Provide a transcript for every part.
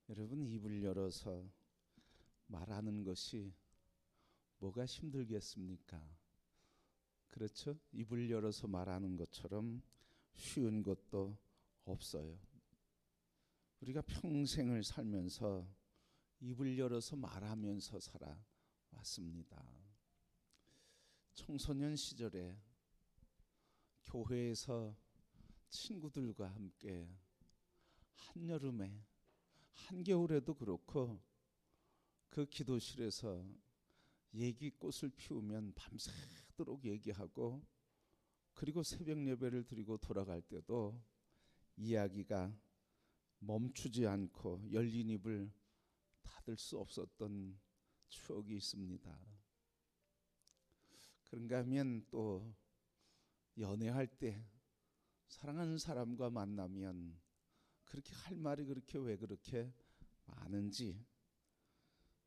여러분, 입을 열어서 말하는 것이 뭐가 힘들겠습니까? 그렇죠? 입을 열어서 말하는 것처럼 쉬운 것도 없어요. 우리가 평생을 살면서 입을 열어서 말하면서 살아왔습니다. 청소년 시절에 교회에서 친구들과 함께 한여름에 한겨울에도 그렇고 그 기도실에서 얘기꽃을 피우면 밤새도록 얘기하고, 그리고 새벽 예배를 드리고 돌아갈 때도 이야기가 멈추지 않고 열린 입을 닫을 수 없었던 추억이 있습니다. 그런가 하면 또 연애할 때 사랑하는 사람과 만나면 그렇게 할 말이 그렇게 왜 그렇게 많은지,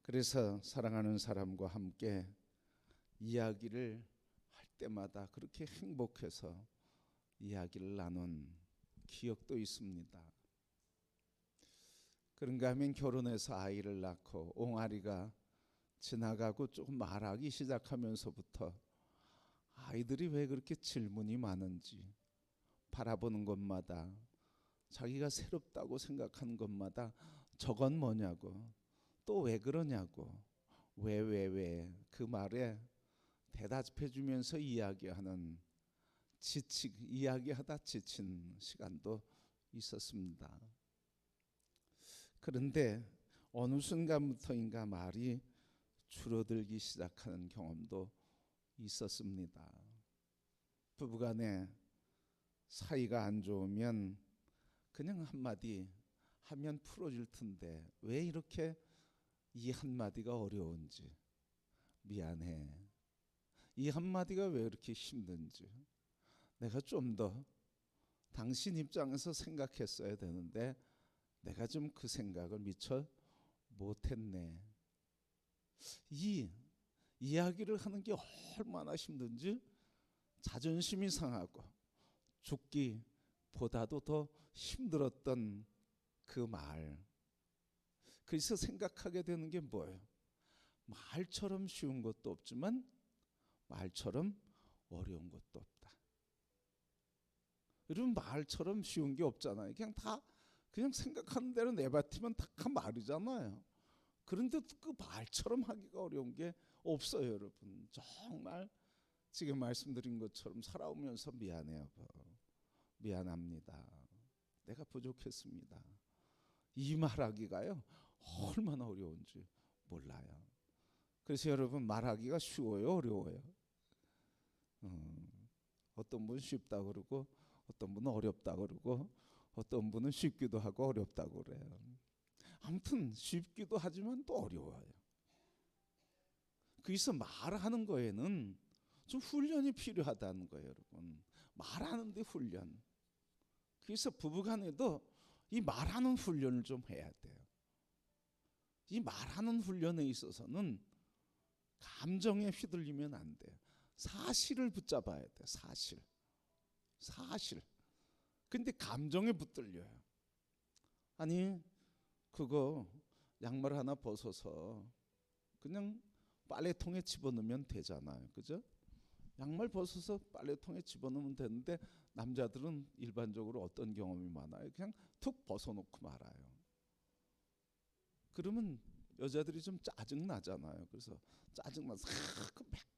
그래서 사랑하는 사람과 함께 이야기를 할 때마다 그렇게 행복해서 이야기를 나눈 기억도 있습니다. 그런가 하면 결혼해서 아이를 낳고 옹알이가 지나가고 조금 말하기 시작하면서부터 아이들이 왜 그렇게 질문이 많은지, 바라보는 것마다 자기가 새롭다고 생각하는 것마다 저건 뭐냐고, 또 왜 그러냐고, 왜 그 말에 대답해 주면서 이야기하는 이야기하다 지친 시간도 있었습니다. 그런데 어느 순간부터인가 말이 줄어들기 시작하는 경험도 있었습니다. 부부간에 사이가 안 좋으면 그냥 한마디 하면 풀어질 텐데 왜 이렇게 이 한마디가 어려운지, 미안해, 이 한마디가 왜 이렇게 힘든지, 내가 좀 더 당신 입장에서 생각했어야 되는데 내가 좀 그 생각을 미처 못했네. 이 이야기를 하는 게 얼마나 힘든지 자존심이 상하고 죽기보다도 더 힘들었던 그 말. 그래서 생각하게 되는 게 뭐예요? 말처럼 쉬운 것도 없지만 말처럼 어려운 것도 없다. 여러분, 말처럼 쉬운 게 없잖아요. 그냥 생각하는 대로 내뱉으면 탁한 말이잖아요. 그런데 그 말처럼 하기가 어려운 게 없어요, 여러분. 정말 지금 말씀드린 것처럼 살아오면서 미안해요. 미안합니다. 내가 부족했습니다. 이 말하기가요 얼마나 어려운지 몰라요. 그래서 여러분, 말하기가 쉬워요, 어려워요? 어떤 분은 쉽다 그러고 어떤 분은 어렵다 그러고 어떤 분은 쉽기도 하고 어렵다고 그래요. 아무튼 쉽기도 하지만 또 어려워요. 그래서 말하는 거에는 좀 훈련이 필요하다는 거예요, 여러분. 말하는데 훈련. 그래서 부부간에도 이 말하는 훈련을 좀 해야 돼요. 이 말하는 훈련에 있어서는 감정에 휘둘리면 안 돼요. 사실을 붙잡아야 돼요. 사실. 근데 감정에 붙들려요. 아니, 그거 양말 하나 벗어서 그냥 빨래통에 집어넣으면 되잖아요. 그죠? 양말 벗어서 빨래통에 집어넣으면 되는데 남자들은 일반적으로 어떤 경험이 많아요? 그냥 툭 벗어놓고 말아요. 그러면 여자들이 좀 짜증나잖아요. 그래서 짜증나서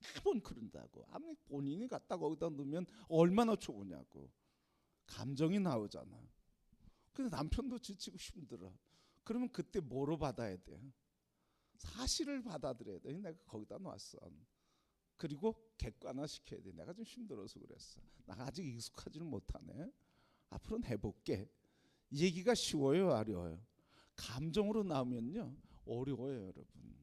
매번 그런다고. 아무리 본인이 갖다 거기다 넣으면 얼마나 좋으냐고. 감정이 나오잖아. 근데 남편도 지치고 힘들어. 그러면 그때 뭐로 받아야 돼? 사실을 받아들여야 돼. 내가 거기다 놨어. 그리고 객관화 시켜야 돼. 내가 좀 힘들어서 그랬어. 나 아직 익숙하지는 못하네. 앞으로는 해볼게. 얘기가 쉬워요, 어려워요? 감정으로 나오면요 어려워요, 여러분.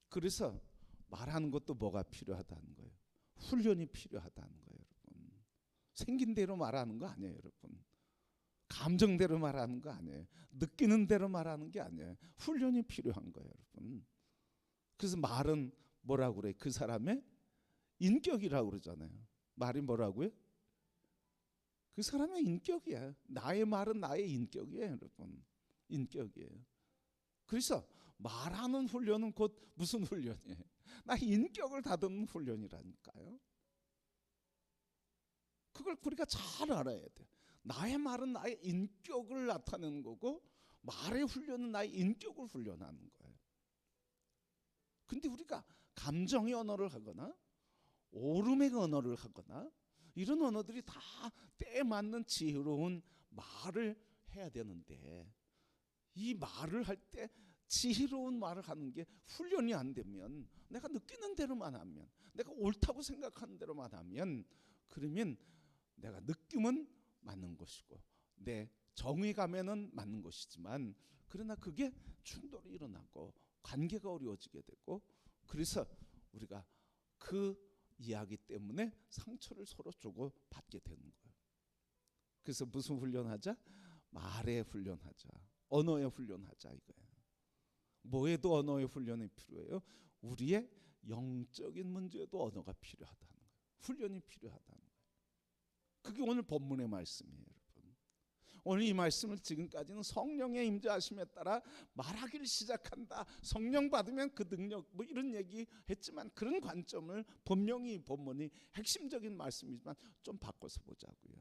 그래서 말하는 것도 뭐가 필요하다는 거예요? 훈련이 필요하다는 거예요, 여러분. 생긴 대로 말하는 거 아니에요, 여러분. 감정대로 말하는 거 아니에요. 느끼는 대로 말하는 게 아니에요. 훈련이 필요한 거예요, 여러분. 그래서 말은 뭐라고 그래? 그 사람의 인격이라고 그러잖아요. 말이 뭐라고요? 그 사람의 인격이에요. 나의 말은 나의 인격이에요, 여러분. 인격이에요. 그래서 말하는 훈련은 곧 무슨 훈련이에요? 나의 인격을 다듬는 훈련이라니까요. 그걸 우리가 잘 알아야 돼. 나의 말은 나의 인격을 나타내는 거고, 말의 훈련은 나의 인격을 훈련하는 거예요. 근데 우리가 감정의 언어를 하거나 오름의 언어를 하거나 이런 언어들이 다 때에 맞는 지혜로운 말을 해야 되는데, 이 말을 할 때 지혜로운 말을 하는 게 훈련이 안 되면, 내가 느끼는 대로만 하면, 내가 옳다고 생각하는 대로만 하면, 그러면 내가 느낌은 맞는 것이고 내 정의감에는 맞는 것이지만, 그러나 그게 충돌이 일어나고 관계가 어려워지게 되고, 그래서 우리가 그 이야기 때문에 상처를 서로 주고 받게 되는 거예요. 그래서 무슨 훈련하자? 말에 훈련하자. 언어에 훈련하자 이거예요. 뭐에도 언어의 훈련이 필요해요? 우리의 영적인 문제에도 언어가 필요하다는 거예요. 훈련이 필요하다는 거예요. 그게 오늘 본문의 말씀이에요, 여러분. 오늘 이 말씀을 지금까지는 성령의 임재하심에 따라 말하기를 시작한다, 성령 받으면 그 능력, 뭐 이런 얘기 했지만, 그런 관점을 분명히 본문이 핵심적인 말씀이지만 좀 바꿔서 보자고요.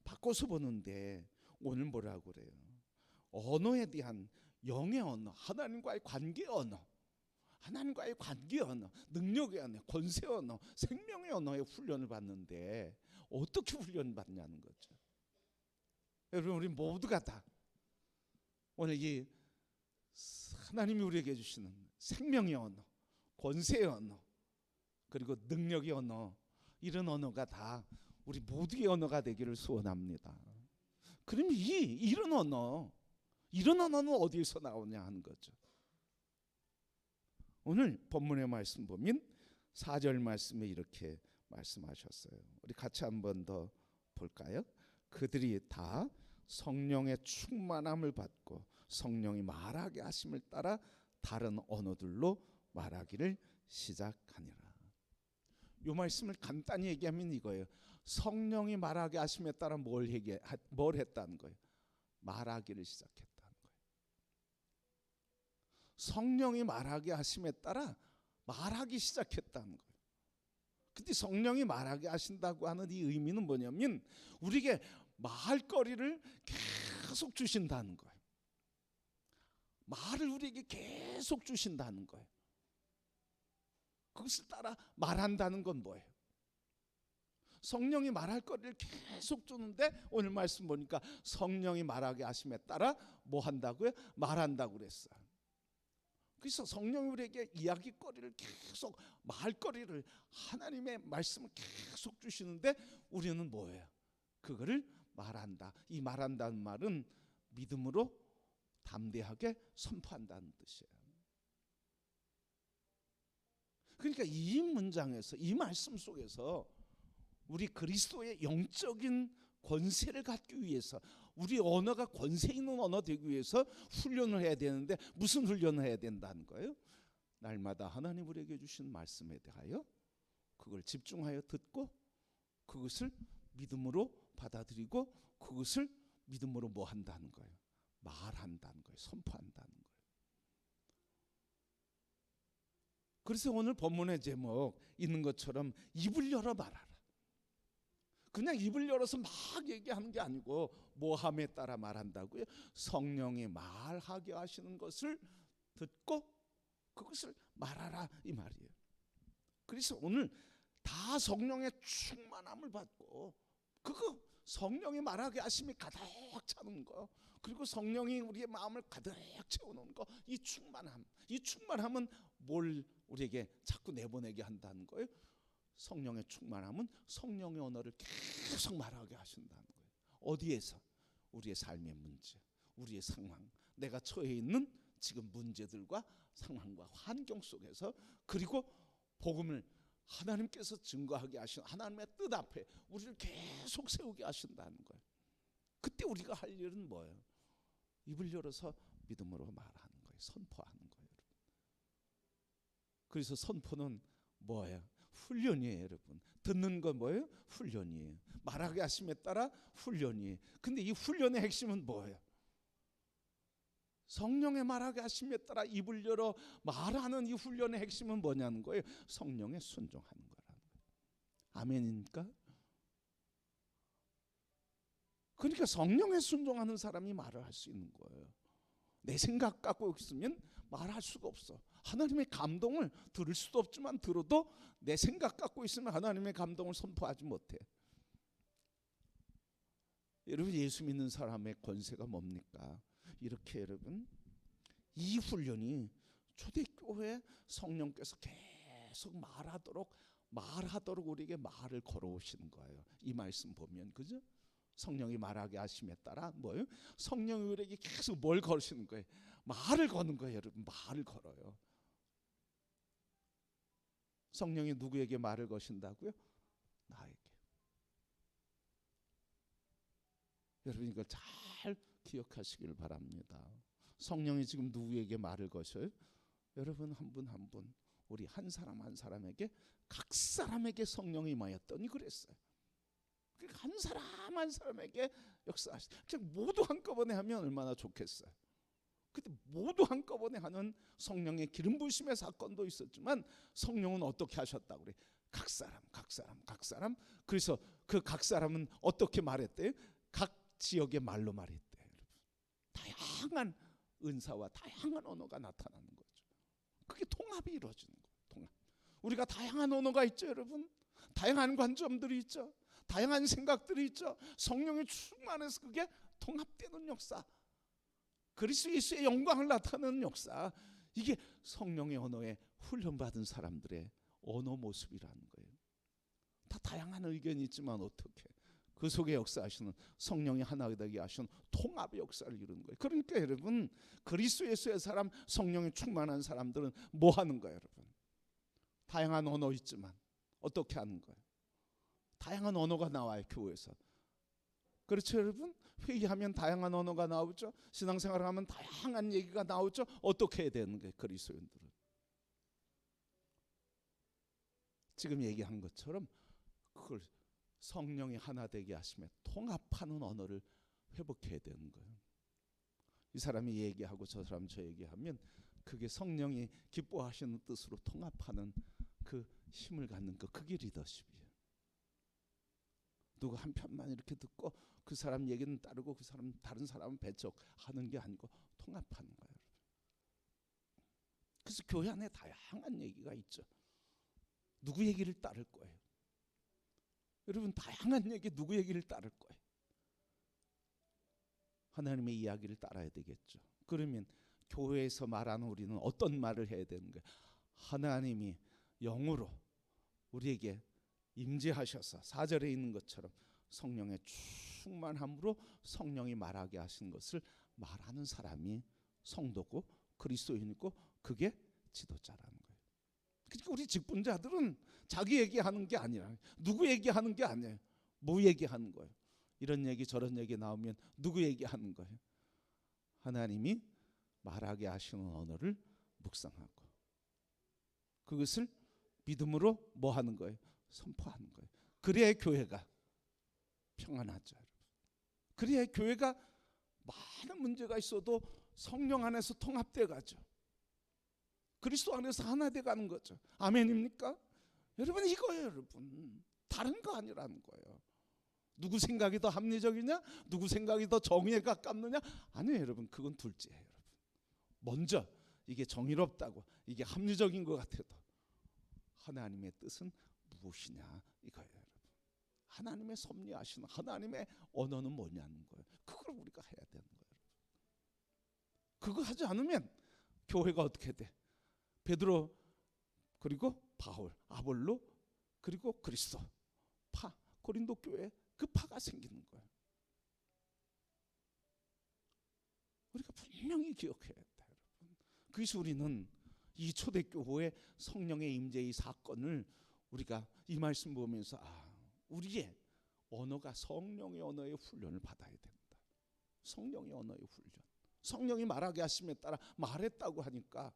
바꿔서 보는데 오늘 뭐라고 그래요? 언어에 대한 영의 언어, 하나님과의 관계 언어, 하나님과의 관계 언어, 능력의 언어, 권세 언어, 생명의 언어의 훈련을 받는데 어떻게 훈련 받냐는 거죠. 여러분, 우리 모두가 다 오늘 이 하나님이 우리에게 주시는 생명의 언어, 권세의 언어, 그리고 능력의 언어, 이런 언어가 다 우리 모두의 언어가 되기를 소원합니다. 그럼 이런 언어는 어디에서 나오냐 하는 거죠. 오늘 본문의 말씀 보면 4절 말씀에 이렇게 말씀하셨어요. 우리 같이 한 번 더 볼까요? 그들이 다 성령의 충만함을 받고 성령이 말하게 하심을 따라 다른 언어들로 말하기를 시작하니라. 이 말씀을 간단히 얘기하면 이거예요. 성령이 말하게 하심에 따라 뭘 했다는 거예요? 말하기를 시작했다는 거예요. 성령이 말하게 하심에 따라 말하기 시작했다는 거예요. 근데 성령이 말하게 하신다고 하는 이 의미는 뭐냐면, 우리에게 말거리를 계속 주신다는 거예요. 말을 우리에게 계속 주신다는 거예요. 그것을 따라 말한다는 건 뭐예요? 성령이 말할 거리를 계속 주는데, 오늘 말씀 보니까 성령이 말하게 하심에 따라 뭐 한다고요? 말한다고 그랬어요. 그래서 성령이 우리에게 이야기거리를 계속, 말거리를, 하나님의 말씀을 계속 주시는데 우리는 뭐예요? 그거를 말한다. 이 말한다는 말은 믿음으로 담대하게 선포한다는 뜻이에요. 그러니까 이 문장에서, 이 말씀 속에서 우리 그리스도의 영적인 권세를 갖기 위해서, 우리 언어가 권세 있는 언어 되기 위해서 훈련을 해야 되는데, 무슨 훈련을 해야 된다는 거예요? 날마다 하나님 우리에게 주신 말씀에 대하여 그걸 집중하여 듣고, 그것을 믿음으로 받아들이고, 그것을 믿음으로 뭐 한다는 거예요? 말한다는 거예요. 선포한다는 거예요. 그래서 오늘 본문의 제목 있는 것처럼 입을 열어 말하라. 그냥 입을 열어서 막 얘기하는 게 아니고 뭐함에 따라 말한다고요? 성령이 말하게 하시는 것을 듣고 그것을 말하라, 이 말이에요. 그래서 오늘 다 성령의 충만함을 받고, 그거 성령이 말하게 하심이 가득 차는 거, 그리고 성령이 우리의 마음을 가득 채워놓는 거, 이 충만함은 뭘 우리에게 자꾸 내보내게 한다는 거예요? 성령의 충만함은 성령의 언어를 계속 말하게 하신다는 거예요. 어디에서? 우리의 삶의 문제, 우리의 상황, 내가 처해 있는 지금 문제들과 상황과 환경 속에서, 그리고 복음을 하나님께서 증거하게 하신 하나님의 뜻 앞에 우리를 계속 세우게 하신다는 거예요. 그때 우리가 할 일은 뭐예요? 입을 열어서 믿음으로 말하는 거예요. 선포하는 거예요. 그래서 선포는 뭐예요? 훈련이에요, 여러분. 듣는 건 뭐예요? 훈련이에요. 말하게 하심에 따라 훈련이에요. 근데 이 훈련의 핵심은 뭐예요? 성령의 말하게 하심에 따라 입을 열어 말하는 이 훈련의 핵심은 뭐냐는 거예요. 성령에 순종하는 거라는 거예요. 아멘입니까? 그러니까 성령에 순종하는 사람이 말을 할 수 있는 거예요. 내 생각 갖고 있으면 말할 수가 없어. 하나님의 감동을 들을 수도 없지만 들어도 내 생각 갖고 있으면 하나님의 감동을 선포하지 못해. 여러분, 예수 믿는 사람의 권세가 뭡니까? 이렇게 여러분, 이 훈련이 초대교회 성령께서 계속 말하도록 우리에게 말을 걸어오시는 거예요. 이 말씀 보면, 그죠? 성령이 말하게 하심에 따라 뭐예요? 성령이 우리에게 계속 뭘 걸으시는 거예요? 말을 거는 거예요, 여러분. 말을 걸어요. 성령이 누구에게 말을 거신다고요? 나에게. 여러분, 이걸 잘 기억하시길 바랍니다. 성령이 지금 누구에게 말을 거셔요? 여러분, 한 분 한 분, 우리 한 사람 한 사람에게, 각 사람에게 성령이 임하였더니 그랬어요. 한 사람 한 사람에게 역사하시죠. 모두 한꺼번에 하면 얼마나 좋겠어요. 근데 모두 한꺼번에 하는 성령의 기름 부으심의 사건도 있었지만, 성령은 어떻게 하셨다고 그래? 각 사람. 그래서 그 각 사람은 어떻게 말했대요? 각 지역의 말로 말했대요. 여러분, 다양한 은사와 다양한 언어가 나타나는 거죠. 그게 통합이 이루어지는 거예요. 통합. 우리가 다양한 언어가 있죠, 여러분. 다양한 관점들이 있죠. 다양한 생각들이 있죠. 성령의 충만해서 그게 통합되는 역사, 그리스도 예수의 영광을 나타내는 역사, 이게 성령의 언어에 훈련받은 사람들의 언어 모습이라는 거예요. 다 다양한 의견이 있지만 어떻게 그 속에 역사하시는 성령이 하나 되게 하시는 통합의 역사를 이루는 거예요. 그러니까 여러분, 그리스도 예수의 사람, 성령이 충만한 사람들은 뭐 하는 거예요, 여러분? 다양한 언어 있지만 어떻게 하는 거예요? 다양한 언어가 나와요, 교회에서. 그렇죠, 여러분? 회의하면 다양한 언어가 나오죠. 신앙생활을 하면 다양한 얘기가 나오죠. 어떻게 해야 되는 거예요, 그리스도인들은? 지금 얘기한 것처럼 그걸 성령이 하나 되게 하시면 통합하는 언어를 회복해야 되는 거예요. 이 사람이 얘기하고 저 사람 저 얘기하면 그게 성령이 기뻐하시는 뜻으로 통합하는 그 힘을 갖는 거, 그게 리더십이에요. 누가 한 편만 이렇게 듣고 그 사람 얘기는 따르고 그 사람 다른 사람은 배척하는 게 아니고 통합하는 거예요. 그래서 교회 안에 다양한 얘기가 있죠. 누구 얘기를 따를 거예요? 여러분, 다양한 얘기, 누구 얘기를 따를 거예요? 하나님의 이야기를 따라야 되겠죠. 그러면 교회에서 말하는 우리는 어떤 말을 해야 되는 거예요? 하나님이 영으로 우리에게 임재하셔서 4절에 있는 것처럼 성령의 충만함으로 성령이 말하게 하신 것을 말하는 사람이 성도고 그리스도인이고, 그게 지도자라는 거예요. 그러니까 우리 직분자들은 자기 얘기하는 게 아니라, 누구 얘기하는 게 아니에요. 뭐 얘기하는 거예요? 이런 얘기 저런 얘기 나오면 누구 얘기하는 거예요? 하나님이 말하게 하시는 언어를 묵상하고 그것을 믿음으로 뭐 하는 거예요? 선포하는 거예요. 그래야 교회가 평안하죠, 여러분. 그래야 교회가 많은 문제가 있어도 성령 안에서 통합돼 가죠. 그리스도 안에서 하나 돼 가는 거죠. 아멘입니까? 여러분, 이거예요, 여러분. 다른 거 아니라는 거예요. 누구 생각이 더 합리적이냐? 누구 생각이 더 정의에 가깝느냐? 아니에요, 여러분. 그건 둘째예요, 여러분. 먼저 이게 정의롭다고, 이게 합리적인 것 같아도 하나님의 뜻은 무엇이냐, 이거예요, 여러분. 하나님의 섭리하시는 하나님의 언어는 뭐냐는 거예요. 그걸 우리가 해야 되는 거예요. 그거 하지 않으면 교회가 어떻게 돼? 베드로 그리고 바울, 아볼로 그리고 그리스도, 고린도 교회 그 파가 생기는 거예요. 우리가 분명히 기억해야 돼요, 여러분. 그래서 우리는 이 초대교회의 성령의 임재의 사건을 우리가 이 말씀 보면서 우리의 언어가 성령의 언어의 훈련을 받아야 된다. 성령의 언어의 훈련. 성령이 말하게 하심에 따라 말했다고 하니까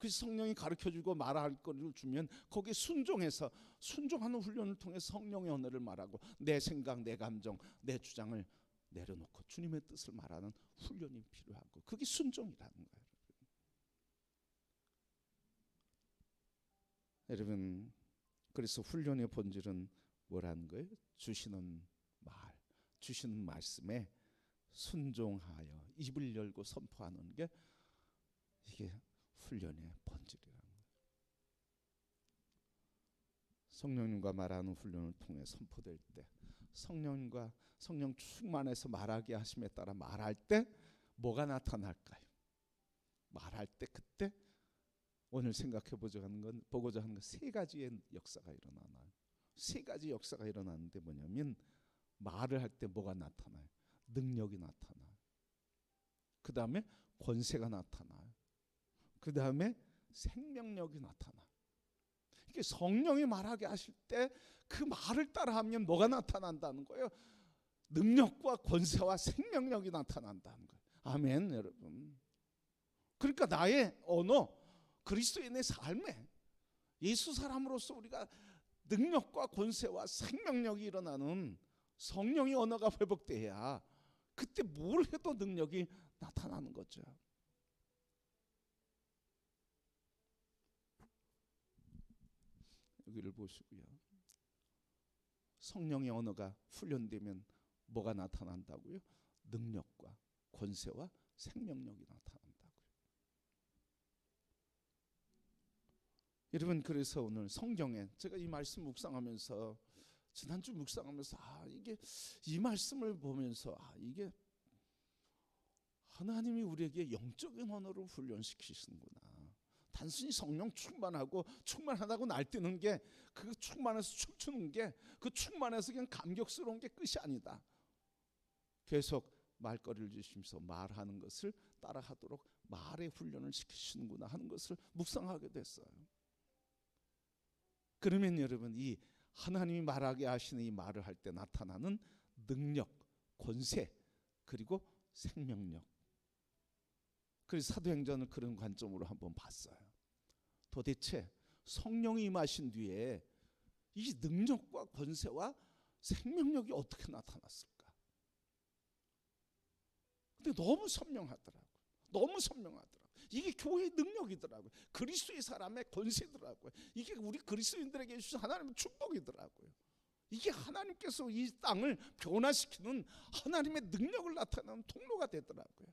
그 성령이 가르쳐주고 말할 거를 주면 거기에 순종해서 순종하는 훈련을 통해 성령의 언어를 말하고 내 생각, 내 감정, 내 주장을 내려놓고 주님의 뜻을 말하는 훈련이 필요하고 그게 순종이라는 거예요. 여러분, 그래서 훈련의 본질은 뭐라는 거예요? 주시는 말, 주시는 말씀에 순종하여 입을 열고 선포하는 게 이게 훈련의 본질이라는 거예요. 성령님과 말하는 훈련을 통해 선포될 때 성령과 성령 충만해서 말하게 하심에 따라 말할 때 뭐가 나타날까요? 말할 때 그때 오늘 보고자 하는 건 세 가지의 역사가 일어나요. 세 가지 역사가 일어나는데 뭐냐면 말을 할 때 뭐가 나타나요? 능력이 나타나요. 그 다음에 권세가 나타나요. 그 다음에 생명력이 나타나요. 이게 성령이 말하게 하실 때 그 말을 따라하면 뭐가 나타난다는 거예요? 능력과 권세와 생명력이 나타난다는 거예요. 아멘, 여러분. 그러니까 나의 언어, 그리스도인의 삶에 예수 사람으로서 우리가 능력과 권세와 생명력이 일어나는 성령의 언어가 회복돼야 그때 뭘 해도 능력이 나타나는 거죠. 여기를 보시고요. 성령의 언어가 훈련되면 뭐가 나타난다고요? 능력과 권세와 생명력이 나타난다고요. 여러분, 그래서 오늘 성경에 제가 이 말씀 묵상하면서 지난주 묵상하면서 이게 이 말씀을 보면서 이게 하나님이 우리에게 영적인 언어를 훈련시키시는구나. 단순히 성령 충만하고 충만하다고 날뛰는 게 그 충만해서 춤추는 게 그 충만해서 그냥 감격스러운 게 끝이 아니다. 계속 말거리를 주시면서 말하는 것을 따라하도록 말의 훈련을 시키시는구나 하는 것을 묵상하게 됐어요. 그러면 여러분, 이 하나님이 말하게 하시는 이 말을 할 때 나타나는 능력, 권세, 그리고 생명력. 그래서 사도행전을 그런 관점으로 한번 봤어요. 도대체 성령이 임하신 뒤에 이 능력과 권세와 생명력이 어떻게 나타났을까? 근데 너무 선명하더라고요. 너무 선명하더라고요. 이게 교회의 능력이더라고요. 그리스도의 사람의 권세더라고요. 이게 우리 그리스도인들에게 주신 하나님의 축복이더라고요. 이게 하나님께서 이 땅을 변화시키는 하나님의 능력을 나타내는 통로가 되더라고요.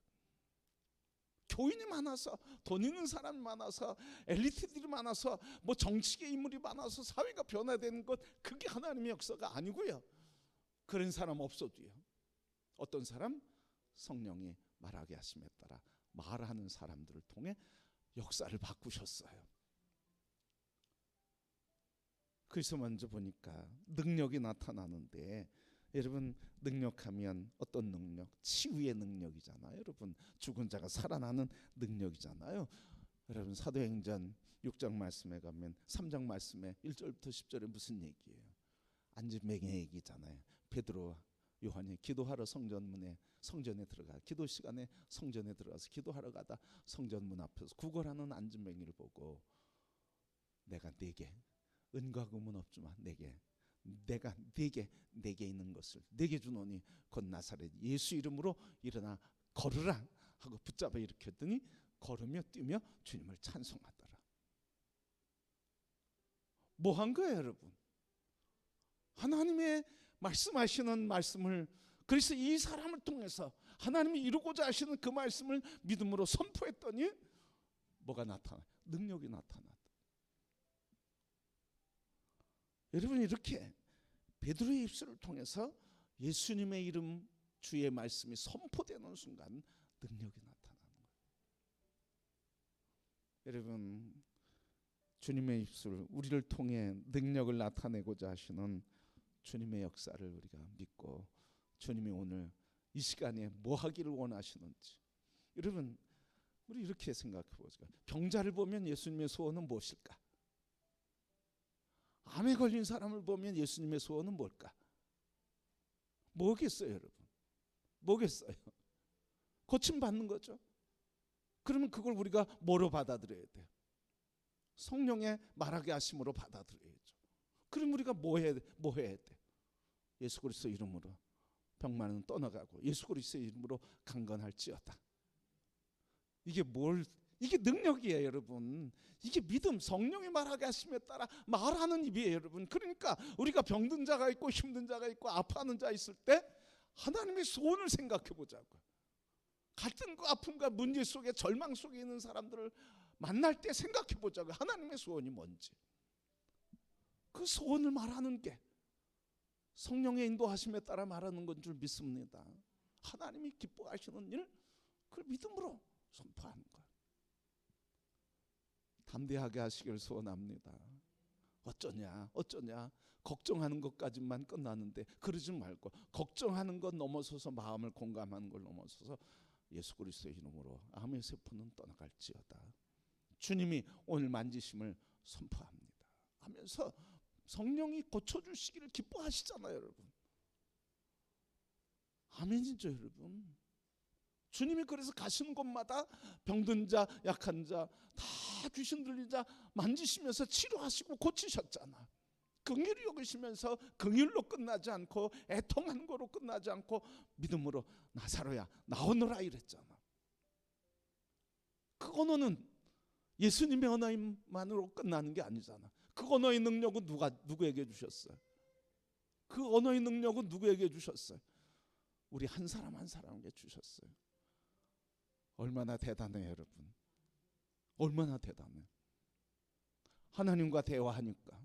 교인이 많아서, 돈 있는 사람이 많아서, 엘리트들이 많아서, 뭐 정치계 인물이 많아서 사회가 변화되는 것, 그게 하나님의 역사가 아니고요. 그런 사람 없어도요. 어떤 사람? 성령이 말하게 하심에 따라 말하는 사람들을 통해 역사를 바꾸셨어요. 그래서 먼저 보니까 능력이 나타나는데, 여러분, 능력하면 어떤 능력? 치유의 능력이잖아요. 여러분, 죽은 자가 살아나는 능력이잖아요. 여러분, 사도행전 6장 말씀에 가면 3장 말씀에 1절부터 10절에 무슨 얘기예요? 안진뱅이의 얘기잖아요. 베드로, 요한이 기도하러 성전에 들어가, 기도 시간에 성전에 들어가서 기도하러 가다 성전문 앞에서 구걸하는 안진뱅이를 보고, 내가 네게 은과 금은 없지만 내가 네게 있는 것을 네게 주노니 곧 나사렛 예수 이름으로 일어나 걸으라 하고 붙잡아 일으켰더니 걸으며 뛰며 주님을 찬송하더라. 뭐 한 거예요, 여러분? 하나님의 말씀하시는 말씀을, 그래서 이 사람을 통해서 하나님이 이루고자 하시는 그 말씀을 믿음으로 선포했더니 뭐가 나타나? 능력이 나타났다. 여러분, 이렇게 베드로의 입술을 통해서 예수님의 이름, 주의 말씀이 선포되는 순간 능력이 나타나는 거예요. 여러분, 주님의 입술, 우리를 통해 능력을 나타내고자 하시는 주님의 역사를 우리가 믿고, 주님이 오늘 이 시간에 뭐 하기를 원하시는지, 여러분, 우리 이렇게 생각해 보죠. 병자를 보면 예수님의 소원은 무엇일까? 암에 걸린 사람을 보면 예수님의 소원은 뭘까? 뭐겠어요, 여러분? 뭐겠어요? 고침받는 거죠. 그러면 그걸 우리가 뭐로 받아들여야 돼요? 성령의 말하게 하심으로 받아들여야죠. 그럼 우리가 뭐 해야 돼? 예수 그리스도 이름으로 병만은 떠나가고 예수 그리스도 이름으로 강건할지어다. 이게 능력이에요, 여러분. 이게 믿음, 성령이 말하게 하심에 따라 말하는 입이에요, 여러분. 그러니까 우리가 병든 자가 있고 힘든 자가 있고 아파하는 자 있을 때 하나님의 소원을 생각해 보자고요. 갈등과 아픔과 문제 속에 절망 속에 있는 사람들을 만날 때 생각해 보자고요. 하나님의 소원이 뭔지. 그 소원을 말하는 게 성령의 인도하심에 따라 말하는 건 줄 믿습니다. 하나님이 기뻐하시는 일, 그걸 믿음으로 선포하는 거예요. 담대하게 하시길 소원합니다. 어쩌냐 걱정하는 것까지만 끝나는데 그러지 말고 걱정하는 것 넘어서서 마음을 공감하는 걸 넘어서서 예수 그리스도의 이름으로 암의 세포는 떠나갈지어다. 주님이 오늘 만지심을 선포합니다 하면서 성령이 고쳐주시기를 기뻐하시잖아요, 여러분. 아멘이죠, 여러분. 주님이 그래서 가시는 곳마다 병든 자, 약한 자, 다 귀신 들린 자 만지시면서 치료하시고 고치셨잖아. 긍휼히 여기시면서 긍휼로 끝나지 않고 애통하는 거로 끝나지 않고 믿음으로 나사로야 나오너라 이랬잖아. 그 언어는 예수님의 언어만으로 끝나는 게 아니잖아. 그 언어의 능력은 누구에게 주셨어요? 그 언어의 능력은 누구에게 주셨어요? 우리 한 사람 한 사람에게 주셨어요. 얼마나 대단해요, 여러분. 얼마나 대단해. 하나님과 대화하니까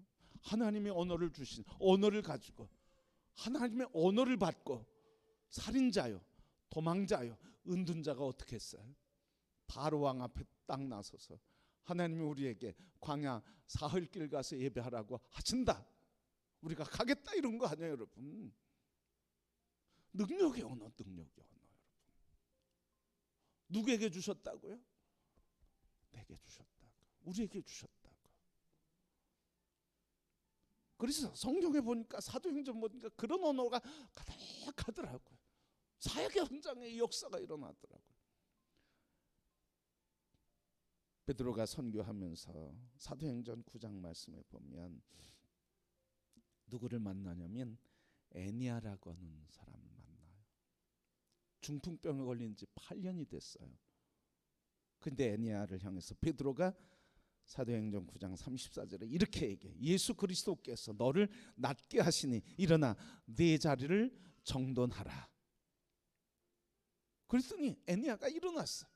하나님의 언어를 주신, 언어를 가지고 하나님의 언어를 받고 살인자요, 도망자요, 은둔자가 어떻게 했어요? 바로 왕 앞에 딱 나서서 하나님이 우리에게 광야 사흘길 가서 예배하라고 하신다, 우리가 가겠다, 이런 거 아니에요, 여러분. 능력의 언어, 능력의 언어, 여러분. 누구에게 주셨다고요? 내게 주셨다고, 우리에게 주셨다고. 그래서 성경에 보니까, 사도행전 보니까 그런 언어가 가득하더라고요. 사역의 현장에 이 역사가 일어나더라고요. 베드로가 선교하면서 사도행전 9장 말씀에 보면 누구를 만나냐면 애니아라고 하는 사람을 만나요. 중풍병에 걸린 지 8년이 됐어요. 근데 애니아를 향해서 베드로가 사도행전 9장 34절에 이렇게 얘기해. 예수 그리스도께서 너를 낫게 하시니 일어나 네 자리를 정돈하라. 그랬더니 애니아가 일어났어.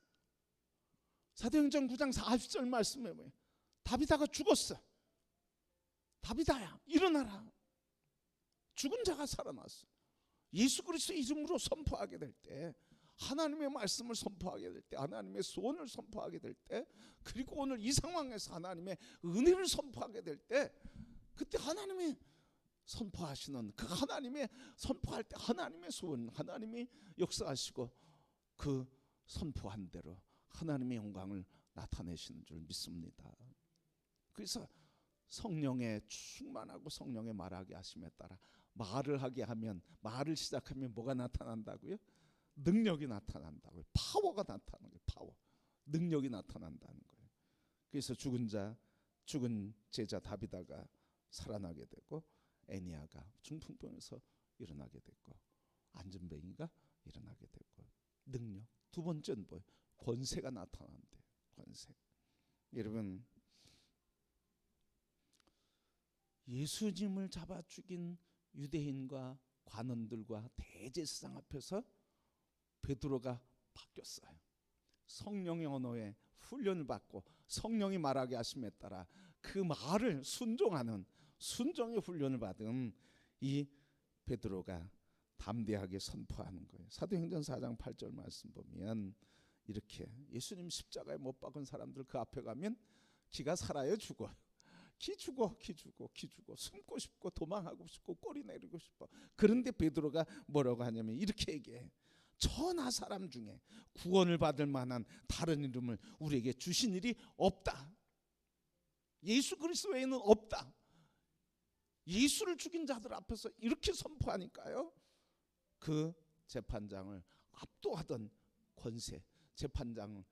사도행전 9장 40절 말씀에 뭐예요? 다비다가 죽었어. 다비다야 일어나라. 죽은 자가 살아났어. 예수 그리스도 이름으로 선포하게 될 때, 하나님의 말씀을 선포하게 될 때, 하나님의 소원을 선포하게 될 때, 그리고 오늘 이 상황에서 하나님의 은혜를 선포하게 될 때, 그때 하나님이 선포하시는, 그 하나님의 선포할 때 하나님의 소원, 하나님이 역사하시고 그 선포한 대로 하나님의 영광을 나타내시는 줄 믿습니다. 그래서 성령에 충만하고 성령의 말하게 하심에 따라 말을 하게 하면, 말을 시작하면 뭐가 나타난다고요? 능력이 나타난다고요. 파워가 나타나는 거예요. 파워. 능력이 나타난다는 거예요. 그래서 죽은 제자 다비다가 살아나게 되고, 애니아가 중풍병에서 일어나게 됐고, 안전뱅이가 일어나게 됐고, 능력. 두 번째는 뭐예요? 권세가 나타난대요. 권세. 여러분, 예수님을 잡아 죽인 유대인과 관원들과 대제사장 앞에서 베드로가 바뀌었어요. 성령의 언어에 훈련을 받고 성령이 말하게 하심에 따라 그 말을 순종하는, 순종의 훈련을 받은 이 베드로가 담대하게 선포하는 거예요. 사도행전 4장 8절 말씀 보면 이렇게, 예수님 십자가에 못 박은 사람들 그 앞에 가면 기가 살아요, 죽어요? 기 죽어 숨고 싶고 도망하고 싶고 꼬리 내리고 싶어. 그런데 베드로가 뭐라고 하냐면 이렇게 얘기해. 천하 사람 중에 구원을 받을 만한 다른 이름을 우리에게 주신 일이 없다. 예수 그리스도 외에는 없다. 예수를 죽인 자들 앞에서 이렇게 선포하니까요, 그 재판장을 압도하던 권세, 재판장의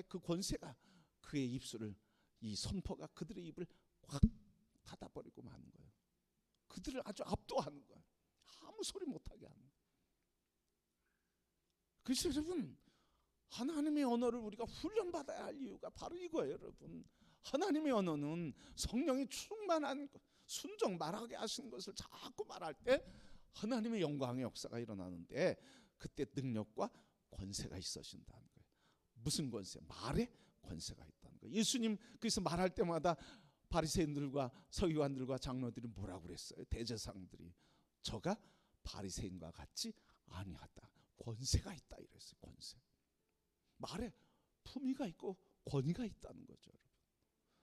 그 권세가 그의 입술을 이 선포가 그들의 입을 확 닫아버리고 마는 거예요. 그들을 아주 압도하는 거예요. 아무 소리 못하게 하는 거예요. 그래서 여러분, 하나님의 언어를 우리가 훈련받아야 할 이유가 바로 이거예요. 여러분, 하나님의 언어는 성령이 충만한 순종 말하게 하시는 것을 자꾸 말할 때 하나님의 영광의 역사가 일어나는데, 그때 능력과 권세가 있어진다는 거예요. 무슨 권세? 말의 권세가 있다는 거예요. 예수님 그래서 말할 때마다 바리새인들과 서기관들과 장로들이 뭐라고 그랬어요? 대제사장들이 저가 바리새인과 같지 아니하다, 권세가 있다 이랬어요. 권세. 말에 품위가 있고 권위가 있다는 거죠.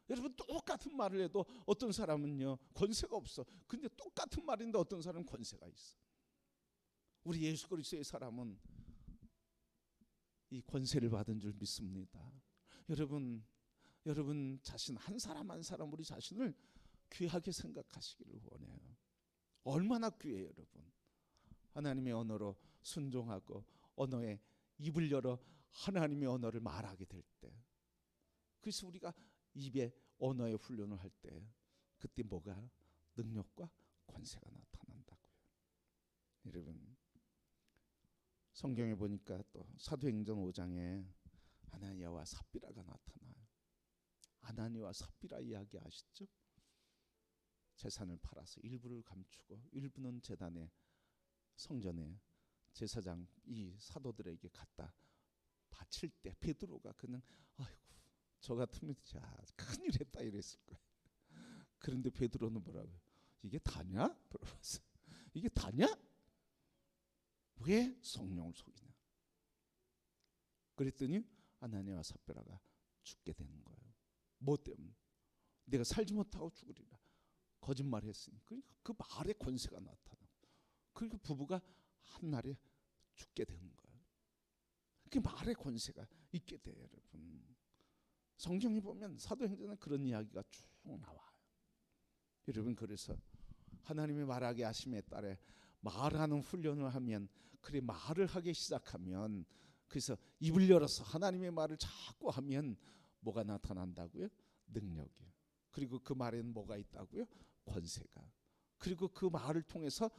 여러분, 똑같은 말을 해도 어떤 사람은요 권세가 없어. 근데 똑같은 말인데 어떤 사람은 권세가 있어. 우리 예수 그리스도의 사람은 이 권세를 받은 줄 믿습니다. 여러분 자신 한 사람 한 사람 우리 자신을 귀하게 생각하시기를 원해요. 얼마나 귀해요, 여러분. 하나님의 언어로 순종하고 언어에 입을 열어 하나님의 언어를 말하게 될 때, 그래서 우리가 입에 언어의 훈련을 할 때 그때 뭐가? 능력과 권세가 나타난다고요. 여러분, 성경에 보니까 또 사도행전 5장에 아나니아와 삽비라가 나타나요. 아나니아와 삽비라 이야기 아시죠? 재산을 팔아서 일부를 감추고 일부는 제단에, 성전에 제사장 이 사도들에게 갖다 바칠 때 베드로가 그는 아이고 저 같으면 자 큰일 했다 이랬을 거예요. 그런데 베드로는 뭐라고요? 이게 다냐? 물어봤어요. 이게 다냐? 왜 성령을 속이냐? 그랬더니 아나니아와 삽비라가 죽게 되는 거예요. 뭐 때문에? 내가 살지 못하고 죽으리라 거짓말했으니. 그러니까 그 말의 권세가 나타나고, 그러니까 부부가 한날에 죽게 되는 거예요. 그 말의 권세가 있게 돼요. 여러분, 성경에 보면 사도행전에 그런 이야기가 쭉 나와요. 여러분, 그래서 하나님의 말하게 하심에 따라 말하는 훈련을 하면, 그래 말을 하기 시작하면, 그래서 입을 열어서 하나님의 말을 자꾸 하면 뭐가 나타난다고요? 능력이요. 그리고 그 말에는 뭐가 있다고요? 권세가. 그리고 그 말을 통해서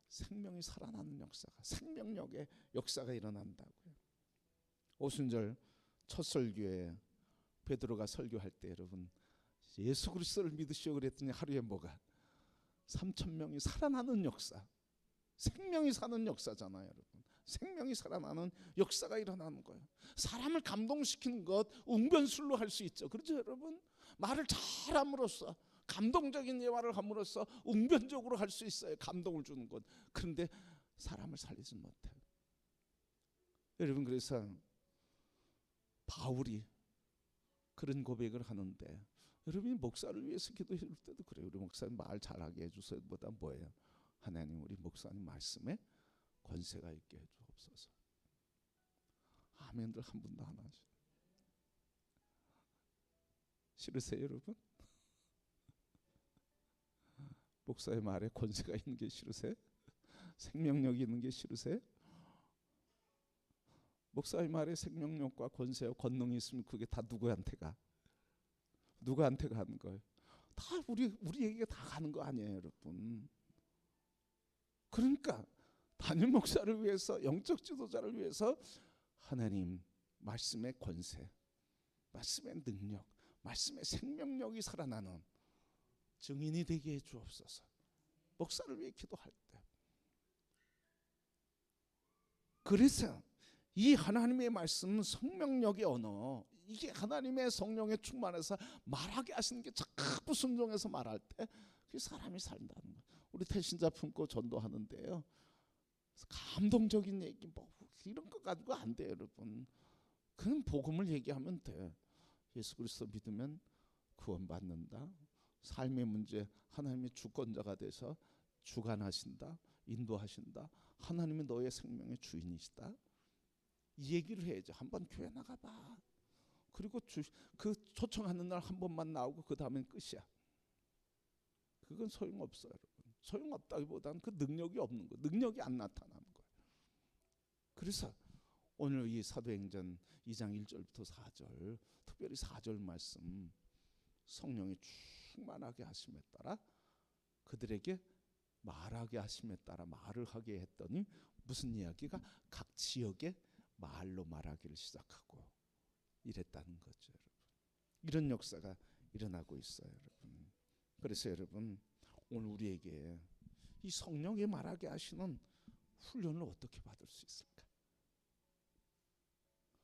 생명이 살아나는 역사가, 생명력의 역사가 일어난다고요. 오순절 첫 설교에 베드로가 설교할 때 여러분 예수 그리스도를 믿으시오 그랬더니 하루에 뭐가 3,000명이 살아나는 역사, 생명이 사는 역사잖아요. 여러분, 생명이 살아나는 역사가 일어나는 거예요. 사람을 감동시키는 것 웅변술로 할 수 있죠. 그렇죠 여러분? 말을 잘함으로써, 감동적인 예화를 함으로써 웅변적으로 할 수 있어요. 감동을 주는 것. 그런데 사람을 살리지 못해요. 여러분, 그래서 바울이 그런 고백을 하는데, 여러분이 목사를 위해서 기도할 때도 그래요. 우리 목사님 말 잘하게 해주세요 보다 뭐예요? 하나님, 우리 목사님 말씀에 권세가 있게 해주옵소서. 아멘들 한 분도 안 하시죠. 싫으세요 여러분? 목사의 말에 권세가 있는 게 싫으세요? 생명력이 있는 게 싫으세요? 목사의 말에 생명력과 권세와 권능이 있으면 그게 다 누구한테 가? 누구한테 가는 거예요? 다 우리에게 다 가는 거 아니에요 여러분? 그러니까 담임 목사를 위해서, 영적 지도자를 위해서 하나님 말씀의 권세, 말씀의 능력, 말씀의 생명력이 살아나는 증인이 되게 해 주옵소서. 목사를 위해 기도할 때. 그래서 이 하나님의 말씀, 성명력의 언어, 이게 하나님의 성령에 충만해서 말하게 하시는 게 자꾸 순종해서 말할 때 그 사람이 산다는 거예요. 우리 태신자 품고 전도하는데요, 감동적인 얘기 뭐 이런 거 가지고 안 돼요 여러분. 그냥 복음을 얘기하면 돼. 예수 그리스도 믿으면 구원받는다, 삶의 문제 하나님의 주권자가 돼서 주관하신다, 인도하신다, 하나님이 너의 생명의 주인이시다, 이 얘기를 해야죠. 한번 교회 나가봐. 그리고 그 초청하는 날 한 번만 나오고 그 다음엔 끝이야. 그건 소용없어요 여러분. 소용없다기보다는 그 능력이 없는 거예요. 능력이 안 나타나는 거예요. 그래서 오늘 이 사도행전 2장 1절부터 4절, 특별히 4절 말씀, 성령이 충만하게 하심에 따라 그들에게 말하게 하심에 따라 말을 하게 했더니 무슨 이야기가 각 지역에 말로 말하기를 시작하고 이랬다는 거죠, 여러분. 이런 역사가 일어나고 있어요, 여러분. 그래서 여러분, 오늘 우리에게 이 성령이 말하게 하시는 훈련을 어떻게 받을 수 있을까?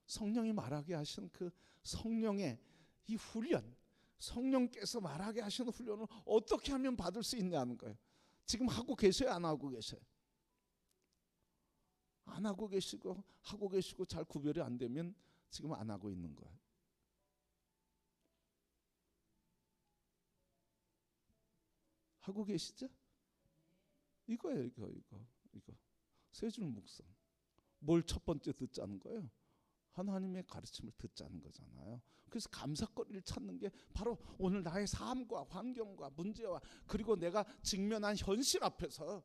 성령이 말하게 하시는 그 성령의 이 훈련, 성령께서 말하게 하시는 훈련을 어떻게 하면 받을 수 있냐는 거예요. 지금 하고 계셔요, 안 하고 계셔요? 안 하고 계시고 하고 계시고 잘 구별이 안 되면 지금 안 하고 있는 거예요. 하고 계시죠? 이거예요, 이거. 세 줄 묵상. 뭘 첫 번째 듣자는 거예요? 하나님의 가르침을 듣자는 거잖아요. 그래서 감사거리를 찾는 게 바로 오늘 나의 삶과 환경과 문제와 그리고 내가 직면한 현실 앞에서,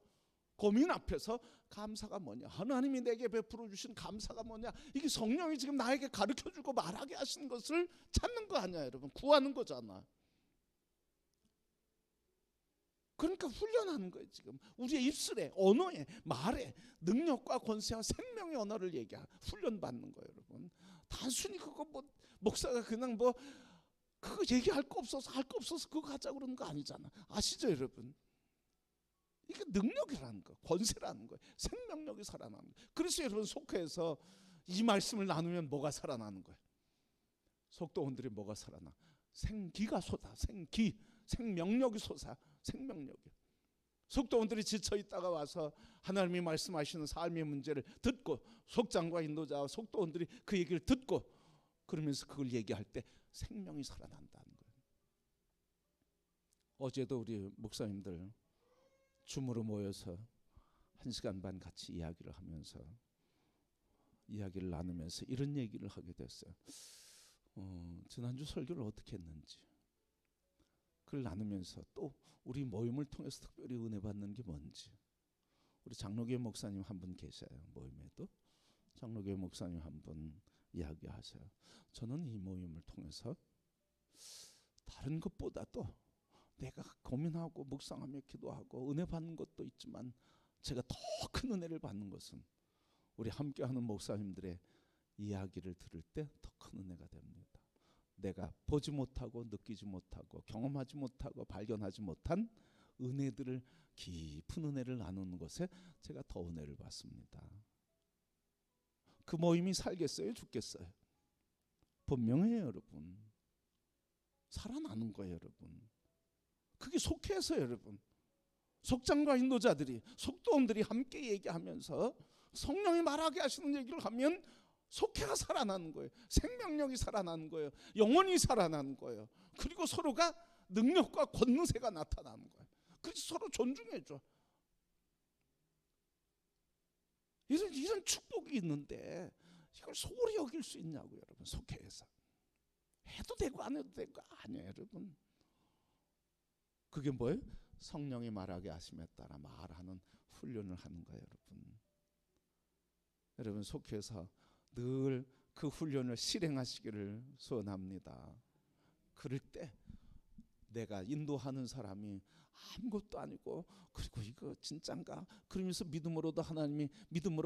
고민 앞에서 감사가 뭐냐, 하나님이 내게 베풀어 주신 감사가 뭐냐, 이게 성령이 지금 나에게 가르쳐주고 말하게 하시는 것을 찾는 거 아니야, 여러분. 구하는 거잖아. 그러니까 훈련하는 거예요. 지금 우리의 입술에, 언어에, 말에 능력과 권세와 생명의 언어를 얘기하 훈련받는 거예요, 여러분. 단순히 그거 뭐 목사가 그냥 뭐 그거 얘기할 거 없어서 할 거 없어서 그거 하자 그러는 거 아니잖아. 아시죠, 여러분? 이게 능력이라는 거, 권세라는 거예요. 생명력이 살아나는 거예요. 그래서 여러분, 속회에서 이 말씀을 나누면 뭐가 살아나는 거예요? 속도원들이 뭐가 살아나? 생기가 솟아. 생기, 생명력이 솟아. 생명력이. 속도원들이 지쳐 있다가 와서 하나님이 말씀하시는 삶의 문제를 듣고, 속장과 인도자와 속도원들이 그 얘기를 듣고 그러면서 그걸 얘기할 때 생명이 살아난다는 거예요. 어제도 우리 목사님들 줌으로 모여서 1시간 반 같이 이야기를 하면서, 이야기를 나누면서 이런 얘기를 하게 됐어요. 지난주 설교를 어떻게 했는지 그걸 나누면서, 또 우리 모임을 통해서 특별히 은혜 받는 게 뭔지. 우리 장로교회 목사님 한 분 계셔요, 모임에도. 장로교회 목사님 한 분 이야기하세요. 저는 이 모임을 통해서 다른 것보다도 내가 고민하고 묵상하며 기도하고 은혜 받는 것도 있지만 제가 더 큰 은혜를 받는 것은 우리 함께하는 목사님들의 이야기를 들을 때 더 큰 은혜가 됩니다. 내가 보지 못하고 느끼지 못하고 경험하지 못하고 발견하지 못한 은혜들을, 깊은 은혜를 나누는 것에 제가 더 은혜를 받습니다. 그 모임이 살겠어요, 죽겠어요? 분명해요, 여러분. 살아나는 거예요, 여러분. 그게 속해서, 여러분, 속장과 인도자들이, 속도원들이 함께 얘기하면서 성령이 말하게 하시는 얘기를 하면 속해가 살아나는 거예요. 생명력이 살아나는 거예요. 영혼이 살아나는 거예요. 그리고 서로가 능력과 권세가 나타나는 거예요. 그래서 서로 존중해줘. 이런 축복이 있는데 이걸 소홀히 여길 수 있냐고, 여러분. 속해에서 해도 되고 안 해도 되고 아니에요, 여러분. 그게 뭐예요? 성령이 말하게 하심에 따라 말하는 훈련을 하는 거예요, 여러분. 여러분, 속해서 늘 그 훈련을 실행하시기를 소원합니다. 그럴 때 내가 인도하는 사람이 아무것도 아니고, 그리고 이거 진짠가? 그러면서 믿음으로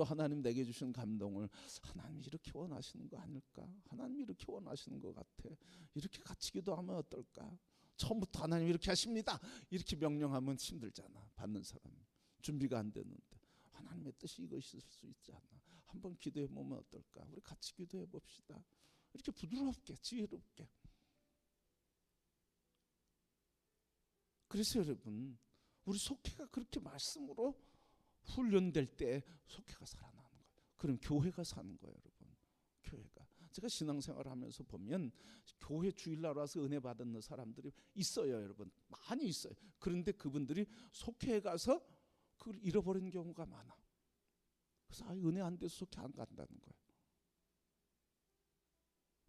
하나님 내게 주신 감동을, 하나님이 이렇게 원하시는 거 아닐까? 하나님이 이렇게 원하시는 것 같아. 이렇게 같이 기도하면 어떨까? 처음부터 하나님 이렇게 하십니다, 이렇게 명령하면 힘들잖아. 받는 사람 준비가 안 되는데 하나님의 뜻이 이것일 수 있지 않나? 한번 기도해 보면 어떨까? 우리 같이 기도해 봅시다. 이렇게 부드럽게, 지혜롭게. 그래서 여러분, 우리 속회가 그렇게 말씀으로 훈련될 때 속회가 살아나는 거예요. 그럼 교회가 사는 거예요, 여러분. 교회가. 제가 신앙생활을 하면서 보면 교회 주일날 와서 은혜 받는 사람들이 있어요, 여러분. 많이 있어요. 그런데 그분들이 속회에 가서 그걸 잃어버린 경우가 많아. 그래서 은혜 안 돼서 속회 안 간다는 거예요.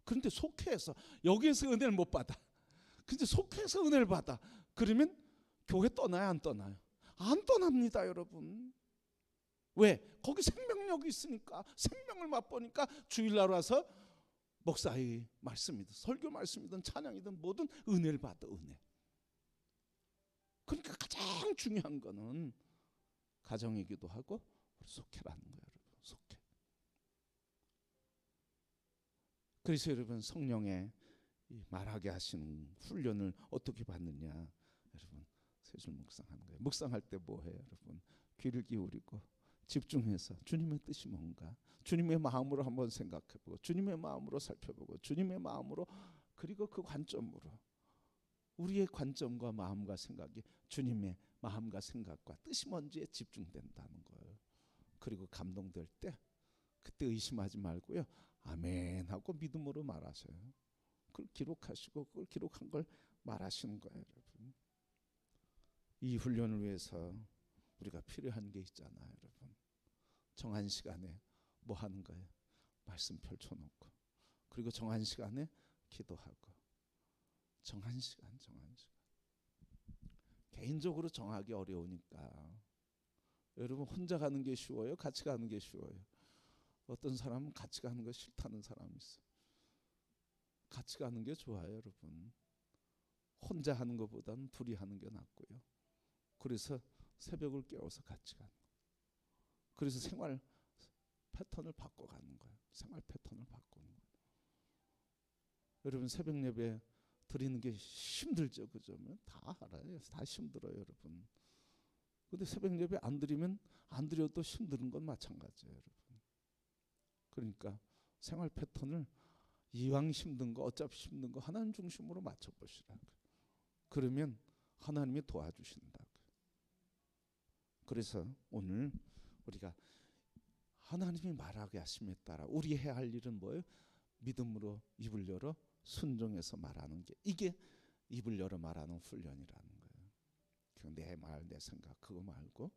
그런데 속회에서, 여기에서 은혜를 못 받아. 근데 속회에서 은혜를 받아. 그러면 교회 떠나요, 안 떠나요? 안 떠납니다, 여러분. 왜? 거기 생명력이 있으니까, 생명을 맛보니까 주일날 와서 목사의 말씀이든 설교 말씀이든 찬양이든 뭐든 은혜를 받아 은혜. 그러니까 가장 중요한 거는 가정이기도 하고 우리 속회라는 거예요, 여러분. 속회. 그래서 여러분 성령의 말하게 하시는 훈련을 어떻게 받느냐, 여러분 세 줄 묵상하는 거예요. 묵상할 때 뭐해요, 여러분? 귀를 기울이고 집중해서 주님의 뜻이 뭔가, 주님의 마음으로 한번 생각해보고, 주님의 마음으로 살펴보고, 주님의 마음으로, 그리고 그 관점으로, 우리의 관점과 마음과 생각이 주님의 마음과 생각과 뜻이 뭔지에 집중된다는 거예요. 그리고 감동될 때 그때 의심하지 말고요, 아멘 하고 믿음으로 말하세요. 그걸 기록하시고 그걸 기록한 걸 말하시는 거예요, 여러분. 이 훈련을 위해서 우리가 필요한 게 있잖아요, 여러분. 정한 시간에 뭐 하는 거예요? 말씀 펼쳐놓고, 그리고 정한 시간에 기도하고, 정한 시간. 개인적으로 정하기 어려우니까 여러분 혼자 가는 게 쉬워요? 같이 가는 게 쉬워요? 어떤 사람은 같이 가는 거 싫다는 사람이 있어요. 같이 가는 게 좋아요, 여러분. 혼자 하는 것보다는 둘이 하는 게 낫고요. 그래서 새벽을 깨워서 같이 가는 거예요. 그래서 생활 패턴을 바꿔가는 거예요. 생활 패턴을 바꾸는 거예요. 여러분 새벽 예배 드리는 게 힘들죠, 그죠? 다 알아요. 다 힘들어요, 여러분. 근데 새벽 예배 안 드리면 안 드려도 힘든 건 마찬가지예요, 여러분. 그러니까 생활 패턴을 이왕 힘든 거, 어차피 힘든 거 하나님 중심으로 맞춰보시라고요. 그러면 하나님이 도와주신다고요. 그래서 오늘 우리가 하나님이 말하게 하심에 따라 우리 해야 할 일은 뭐예요? 믿음으로 입을 열어 순종해서 말하는 게, 이게 입을 열어 말하는 훈련이라는 거예요. 내 말, 내 생각 그거 말고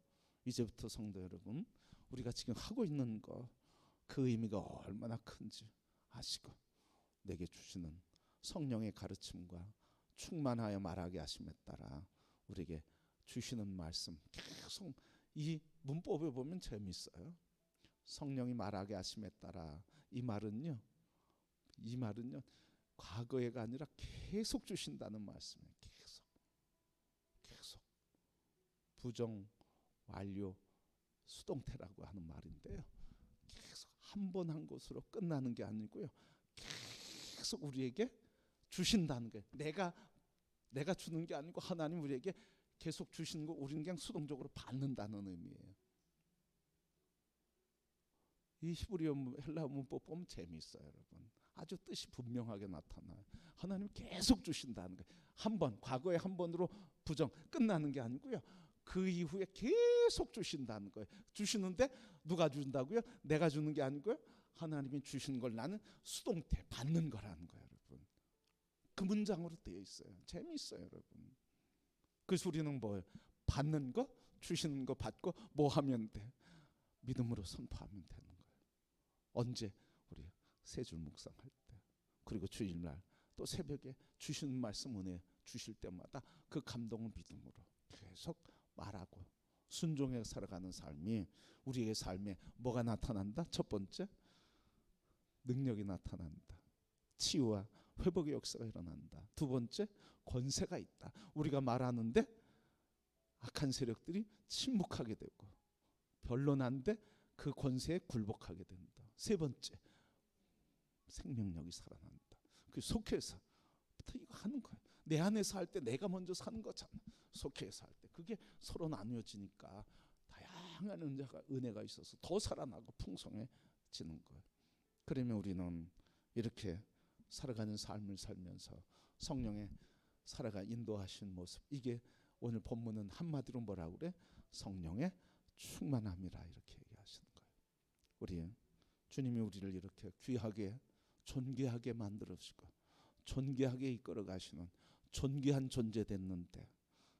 이제부터 성도 여러분, 우리가 지금 하고 있는 거 그 의미가 얼마나 큰지 아시고, 내게 주시는 성령의 가르침과 충만하여 말하게 하심에 따라 우리에게 주시는 말씀, 계속 이 문법에 보면 재밌어요. 성령이 말하게 하심에 따라, 이 말은요 과거에가 아니라 계속 주신다는 말씀이에요. 계속 부정 완료 수동태라고 하는 말인데요, 계속 한 번 한 것으로 끝나는 게 아니고요, 계속 우리에게 주신다는 거예요. 내가 주는 게 아니고 하나님 우리에게 계속 주시는 거, 우리는 그냥 수동적으로 받는다는 의미예요. 이 히브리어 헬라어 문법 보면 재미있어요, 여러분. 아주 뜻이 분명하게 나타나요. 하나님 계속 주신다는 거예요. 한 번, 과거에 한 번으로 부정 끝나는 게 아니고요, 그 이후에 계속 주신다는 거예요. 주시는데 누가 준다고요? 내가 주는 게 아니고요, 하나님이 주시는 걸 나는 수동태 받는 거라는 거예요, 여러분. 그 문장으로 되어 있어요. 재미있어요, 여러분. 그래서 우리는 뭐예요? 받는 거, 주시는 거 받고 뭐 하면 돼? 믿음으로 선포하면 되는 거예요. 언제? 우리 세 줄 묵상할 때, 그리고 주일날 또 새벽에 주시는 말씀 은혜 주실 때마다 그 감동을 믿음으로 계속 말하고 순종해 살아가는 삶이 우리의 삶에 뭐가 나타난다? 첫 번째, 능력이 나타난다. 치유와 회복의 역사가 일어난다. 두 번째, 권세가 있다. 우리가 말하는데 악한 세력들이 침묵하게 되고, 변론한데 그 권세에 굴복하게 된다. 세 번째, 생명력이 살아난다. 그 속해서부터 이거 하는 거예요. 내 안에서 할 때 내가 먼저 사는 거잖아. 속해서 할 때 그게 서로 나누어지니까 다양한 은혜가 있어서 더 살아나고 풍성해지는 거예요. 그러면 우리는 이렇게 살아가는 삶을 살면서 성령의 살아가 인도하신 모습, 이게 오늘 본문은 한마디로 뭐라고 그래? 성령의 충만함이라 이렇게 얘기하시는 거예요. 우리 주님이 우리를 이렇게 귀하게 존귀하게 만들어주시고 존귀하게 이끌어 가시는 존귀한 존재 됐는데,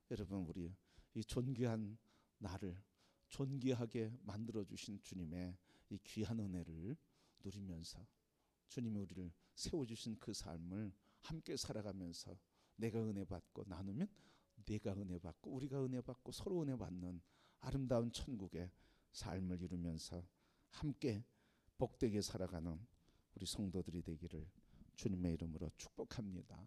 여러분 우리 이 존귀한 나를 존귀하게 만들어 주신 주님의 이 귀한 은혜를 누리면서 주님이 우리를 세워주신 그 삶을 함께 살아가면서 내가 은혜 받고 나누면 내가 은혜 받고 우리가 은혜 받고 서로 은혜 받는 아름다운 천국의 삶을 이루면서 함께 복되게 살아가는 우리 성도들이 되기를 주님의 이름으로 축복합니다.